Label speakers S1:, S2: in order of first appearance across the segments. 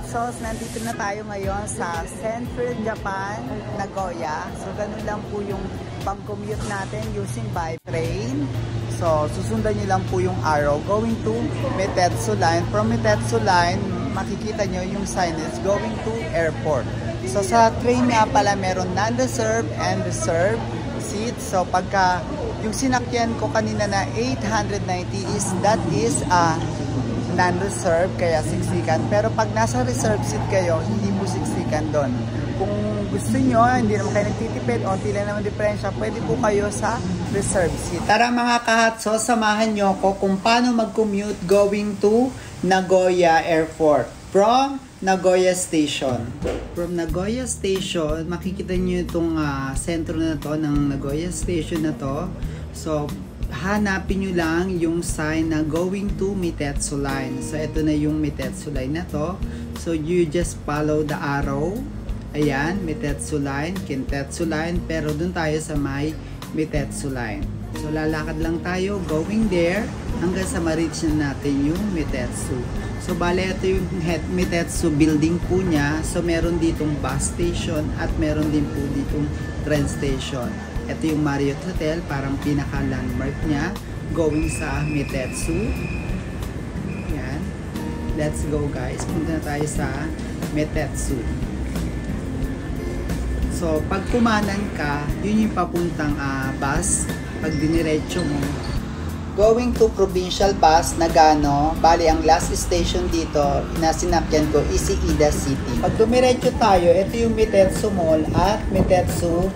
S1: Kahatsos, nandito na tayo ngayon sa Central Japan, Nagoya. So, ganun lang po yung pag-commute natin using by train. So, susundan nyo lang po yung arrow going to Meitetsu Line. From Meitetsu Line, makikita nyo yung signage going to airport. So, sa train nga pala, meron non-reserved and reserved seats. So, pagka yung sinakyan ko kanina na 890 that is non-reserve, kaya siksikan. Pero pag nasa reserve seat kayo, hindi po siksikan doon. Kung gusto nyo, hindi naman kayo nagtitipid, o tila naman diferensya, pwede po kayo sa reserve seat. Tara mga kahatso, samahan nyo ko kung paano mag-commute going to Nagoya Airport from Nagoya Station. From Nagoya Station, makikita nyo itong sentro na to ng Nagoya Station na to. So, hanapin nyo lang yung sign na going to Meitetsu Line. So, ito na yung Meitetsu Line na to. So, you just follow the arrow. Ayan, Meitetsu Line, Kintetsu Line. Pero dun tayo sa may Meitetsu Line. So, lalakad lang tayo going there hanggang sa ma-reach na natin yung Meitetsu. So, bale, ito yung Meitetsu building po niya. So, meron ditong bus station at meron din po ditong train station. Ito yung Marriott Hotel, parang pinaka-landmark niya going sa Meitetsu. Yan. Let's go guys. Punta na tayo sa Meitetsu. So, pag kumanan ka, yun yung papuntang bus. Pag diniretso mo, going to provincial bus Nagano. Bali, ang last station dito na sinakyan ko is Ida City. Pag dumiretso tayo, ito yung Meitetsu Mall at Meitetsu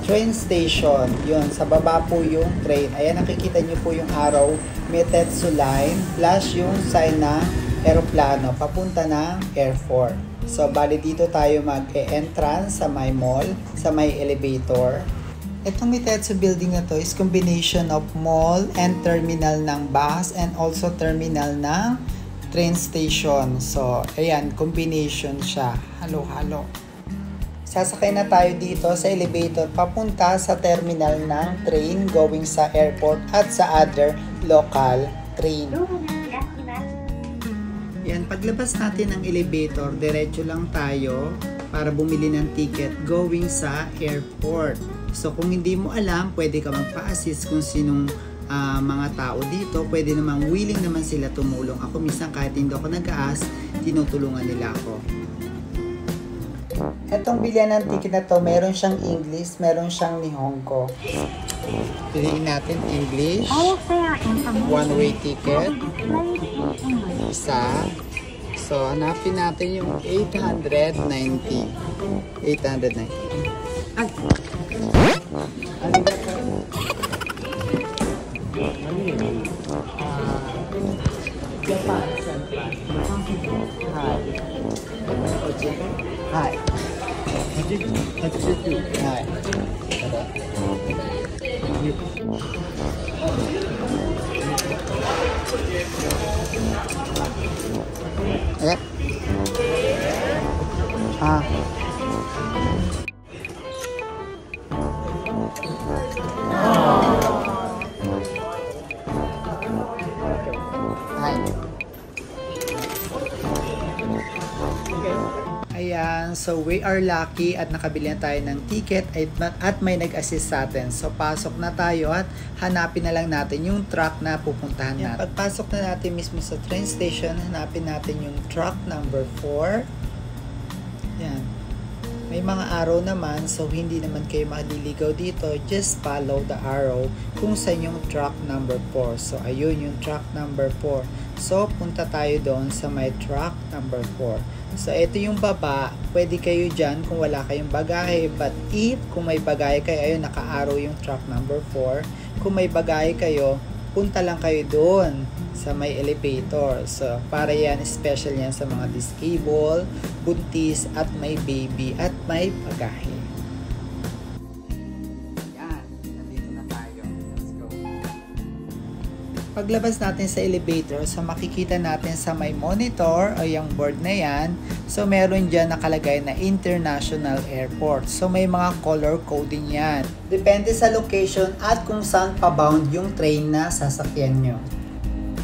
S1: train station. Yun, sa baba po yung train. Ayan, nakikita nyo po yung araw, Meitetsu Line, plus yung sign na aeroplano, papunta ng airport. So, bali dito tayo mag-e-entrance sa may mall, sa may elevator. Itong Meitetsu building na to is combination of mall and terminal ng bus and also terminal ng train station. So, ayan, combination siya. Halo-halo. Sasakay na tayo dito sa elevator papunta sa terminal ng train going sa airport at sa other local train. Yan, paglabas natin ng elevator, diretso lang tayo para bumili ng ticket going sa airport. So, kung hindi mo alam, pwede ka magpa-assist kung sinong mga tao dito. Pwede namang willing naman sila tumulong. Ako minsan kahit hindi ako nag-aas, tinutulungan nila ako. Etong bilihan ng ticket na to, meron siyang English, meron siyang Nihongo. Piliin natin English, one-way ticket, isa. So, hanapin natin yung 890. 890. Ay! Japan Central. Hi. Hi. 82. Hi. Eh? Ayan, so we are lucky at nakabili na tayo ng ticket at may nag-assist sa atin. So, pasok na tayo at hanapin na lang natin yung truck na pupuntahan natin. Pagpasok na natin mismo sa train station, hanapin natin yung truck number 4. Yan. May mga arrow naman, so hindi naman kayo maliligaw dito. Just follow the arrow kung saan yung truck number 4. So, ayun yung truck number 4. So, punta tayo doon sa may truck number 4. So, ito yung baba. Pwede kayo dyan kung wala kayong bagahe. But if, kung may bagahe kayo, ayun, naka-arrow yung truck number 4. Kung may bagahe kayo, punta lang kayo doon sa may elevator. So, para yan, special yan sa mga disabled, buntis, at may baby, at may bagahe. Yan. Nandito na tayo. Let's go. Paglabas natin sa elevator, so makikita natin sa may monitor o yung board na yan. So, meron dyan nakalagay na International Airport. So, may mga color coding yan. Depende sa location at kung saan pa-bound yung train na sasakyan nyo.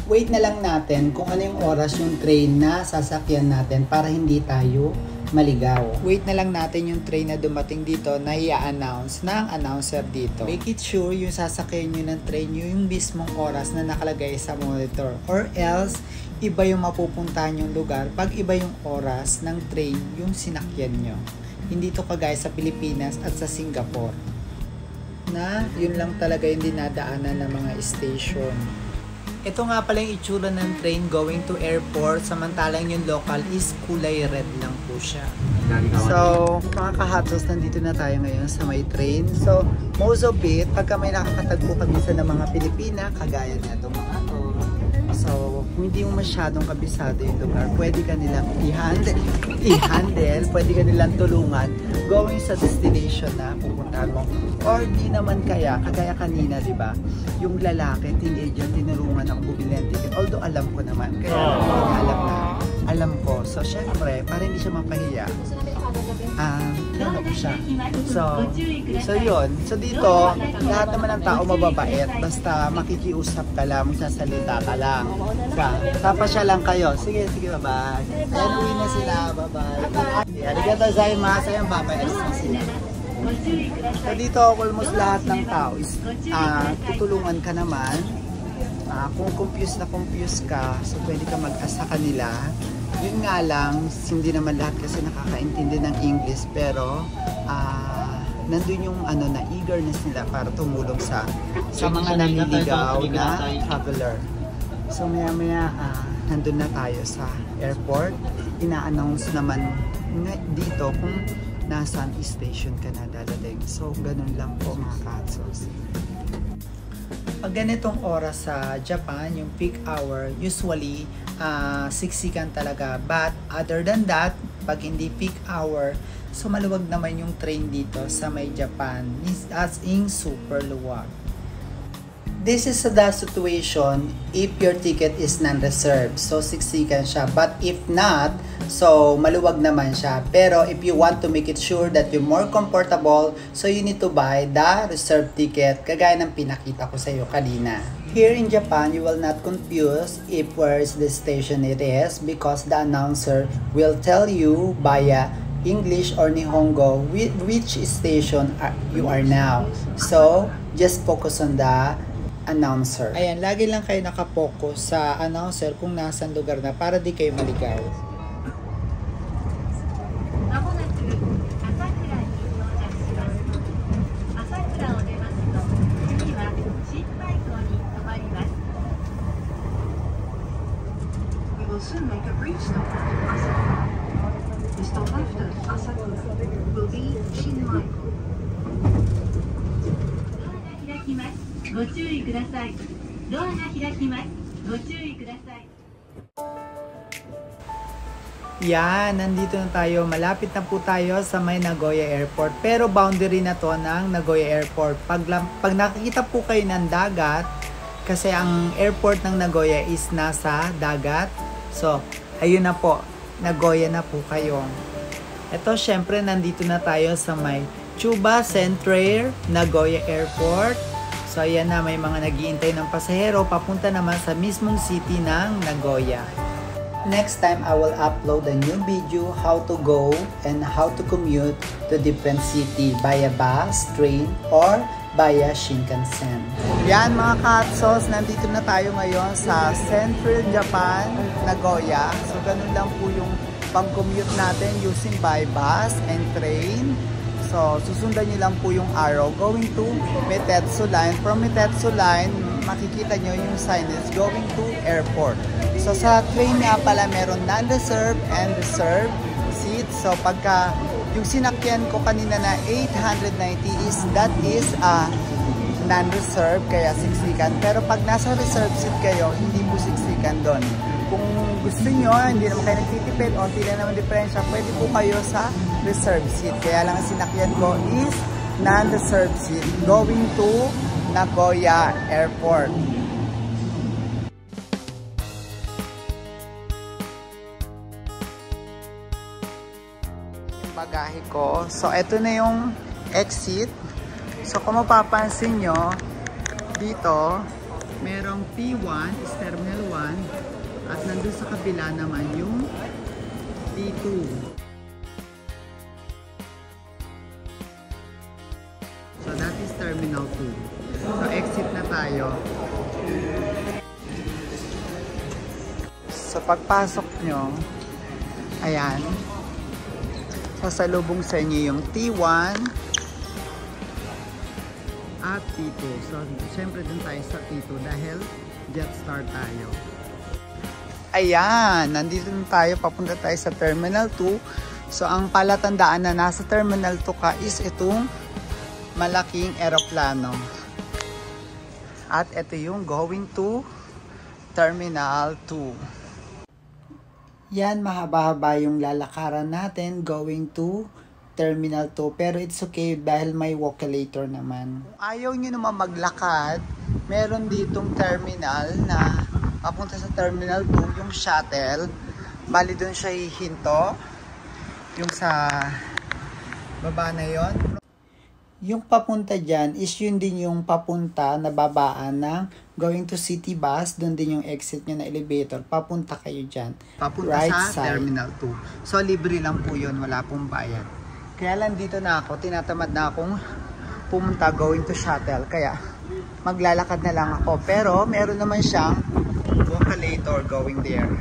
S1: wait na lang natin kung ano yung oras yung train na sasakyan natin para hindi tayo maligaw. Wait na lang natin yung train na dumating dito na i-announce ng announcer dito. Make it sure yung sasakyan nyo ng train yung mismong oras na nakalagay sa monitor, or else iba yung mapupuntahan yung lugar pag iba yung oras ng train yung sinakyan nyo. Hindi to kagaya sa Pilipinas at sa Singapore na yun lang talaga yung dinadaanan ng mga station. Ito nga pala yung itsura ng train going to airport, samantalang yung local is kulay red lang po siya. So, mga kahatos, nandito na tayo ngayon sa may train. So, most of it, pagka may nakakatagpo kami sa ng mga Pilipina, kagaya na itong mga to. So, kung hindi mo masyadong kabisado yung lugar, pwede ka nilang i-handle, pwede ka nilang tulungan going sa destination na pupuntahan mo. Or di naman kagaya kanina, di ba? Yung lalaki, teenager, tinulungan ako bumili ng ticket. Although alam ko naman, kaya alam ko. So, syempre, para hindi siya mapahiya, ano ko siya. So yun. So dito, lahat naman ng tao mababait. Basta makikiusap ka lang, magsasalita ka lang. Tapos siya lang kayo. Sige, bye-bye. Ayan, uwi na sila. Bye-bye. Arigatou gozaimasu. Ayan, bye-bye. So dito, almost lahat ng tao is tutulungan ka naman. Kung confused ka, so pwede ka mag-asa kanila. Yun nga lang, hindi naman lahat kasi nakakaintindi ng English, pero nandun yung na eagerness nila para tumulong sa mga nanliligaw na traveler. So maya-maya nandun na tayo sa airport. Ina-announce naman dito kung nasaan station ka na dadating. So ganun lang po mga katsos. Pag ganitong oras sa Japan, yung peak hour, usually siksikan talaga. But other than that, pag hindi peak hour, so maluwag naman yung train dito sa may Japan, as in super luwag. This is the situation if your ticket is non-reserved. So siksikan siya. But if not, so maluwag naman siya. Pero if you want to make it sure that you're more comfortable, so you need to buy the reserved ticket, kagaya ng pinakita ko sa iyo kanina. Here in Japan, you will not confuse if where is the station it is, because the announcer will tell you via English or Nihongo which station you are now. So just focus on the announcer. Ayan, lagi lang kayo nakapokus sa announcer kung nasaan lugar na para di kayo maligaw.
S2: We will soon make a brief stop at Asakura. The stop after Asakura will be Shinmaiko. ご注意ください。ドアが開きます。ご注意ください。
S1: Yan, nandito na tayo. Malapit na po tayo sa may Nagoya Airport. Pero boundary na to ng Nagoya Airport. Pag nakikita po kayo ng dagat, kasi ang airport ng Nagoya is nasa dagat. So, ayun na po. Nagoya na po kayo. Ito, syempre, nandito na tayo sa may Chuba Centrair Nagoya Airport. So, ayan na, may mga naghihintay ng pasahero papunta naman sa mismong city ng Nagoya. Next time, I will upload a new video how to go and how to commute to different city via bus, train, or via Shinkansen. Yan mga katsos, nandito na tayo ngayon sa Central Japan, Nagoya. So, ganun lang po yung pang-commute natin using by bus and train. So, susundan nyo lang po yung arrow going to Meitetsu Line. From Meitetsu Line, makikita nyo yung signage going to airport. So, sa train nga pala, meron non-reserved and reserved seats. So, pagka yung sinakyan ko kanina na 890 that is non-reserved, kaya siksikan. Pero pag nasa reserved seat kayo, hindi po siksikan doon. Kung gusto nyo, hindi naman kayo nagtitipid, o hindi na naman diferensya, pwede po kayo sa reserved seat. Kaya lang ang sinakyan ko is non-reserved seat going to Nagoya Airport. Yung bagahe ko. So, ito na yung exit. So, kung mapapansin nyo, dito, merong T1 is Terminal 1 at nandun sa kabila naman yung T2. So that is Terminal 2. So exit na tayo. So pagpasok nyo, ayan, sasalubong sa inyo yung T1 at T2. So syempre dun tayo sa T2 dahil Jetstar tayo. Ayan, nandito na tayo, papunta tayo sa Terminal 2. So ang palatandaan na nasa Terminal 2 ka is itong malaking eroplano. At ito yung going to Terminal 2. Yan, mahaba-haba yung lalakaran natin going to Terminal 2. Pero it's okay dahil may walkalator naman. Kung ayaw nyo naman maglakad, meron ditong terminal na papunta sa Terminal 2, yung shuttle. Bali doon siya hihinto. Yung sa baba na yon. Yung papunta dyan is yun din yung papunta na babaan ng going to city bus. Doon din yung exit nyo na elevator. Papunta kayo dyan. Papunta right sa side. Terminal 2. So libre lang po yun. Wala pong bayad. Kaya lang dito na ako. Tinatamad na akong pumunta going to shuttle. Kaya maglalakad na lang ako. Pero meron naman siyang walkalator going there.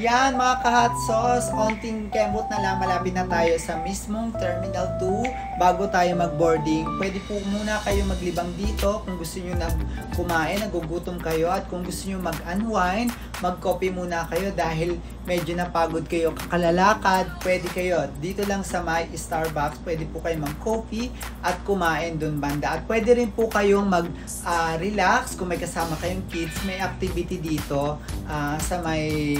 S1: Yan mga ka-hot sauce, onting kemot na lang, malapit na tayo sa mismong Terminal 2. Bago tayo mag-boarding, pwede po muna kayo maglibang dito kung gusto nyo na kumain, nagugutom kayo, at kung gusto nyo mag-unwind, mag-coffee muna kayo dahil medyo napagod kayo kakalalakad, pwede kayo dito lang sa my Starbucks, pwede po kayo mag-coffee at kumain dun banda. At pwede rin po kayong mag-relax kung may kasama kayong kids, may activity dito sa may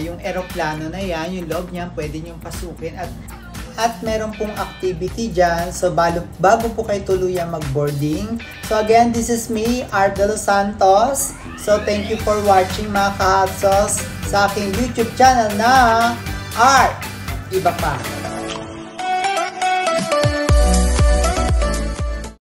S1: yung eroplano na yan, yung loob niyan, pwede niyong pasukin at meron pong activity dyan. So, bago po kayo tuluyang mag-boarding. So, again, this is me, Art De Los Santos. So, thank you for watching mga ka-hot sauce sa aking YouTube channel na Art Iba Pa.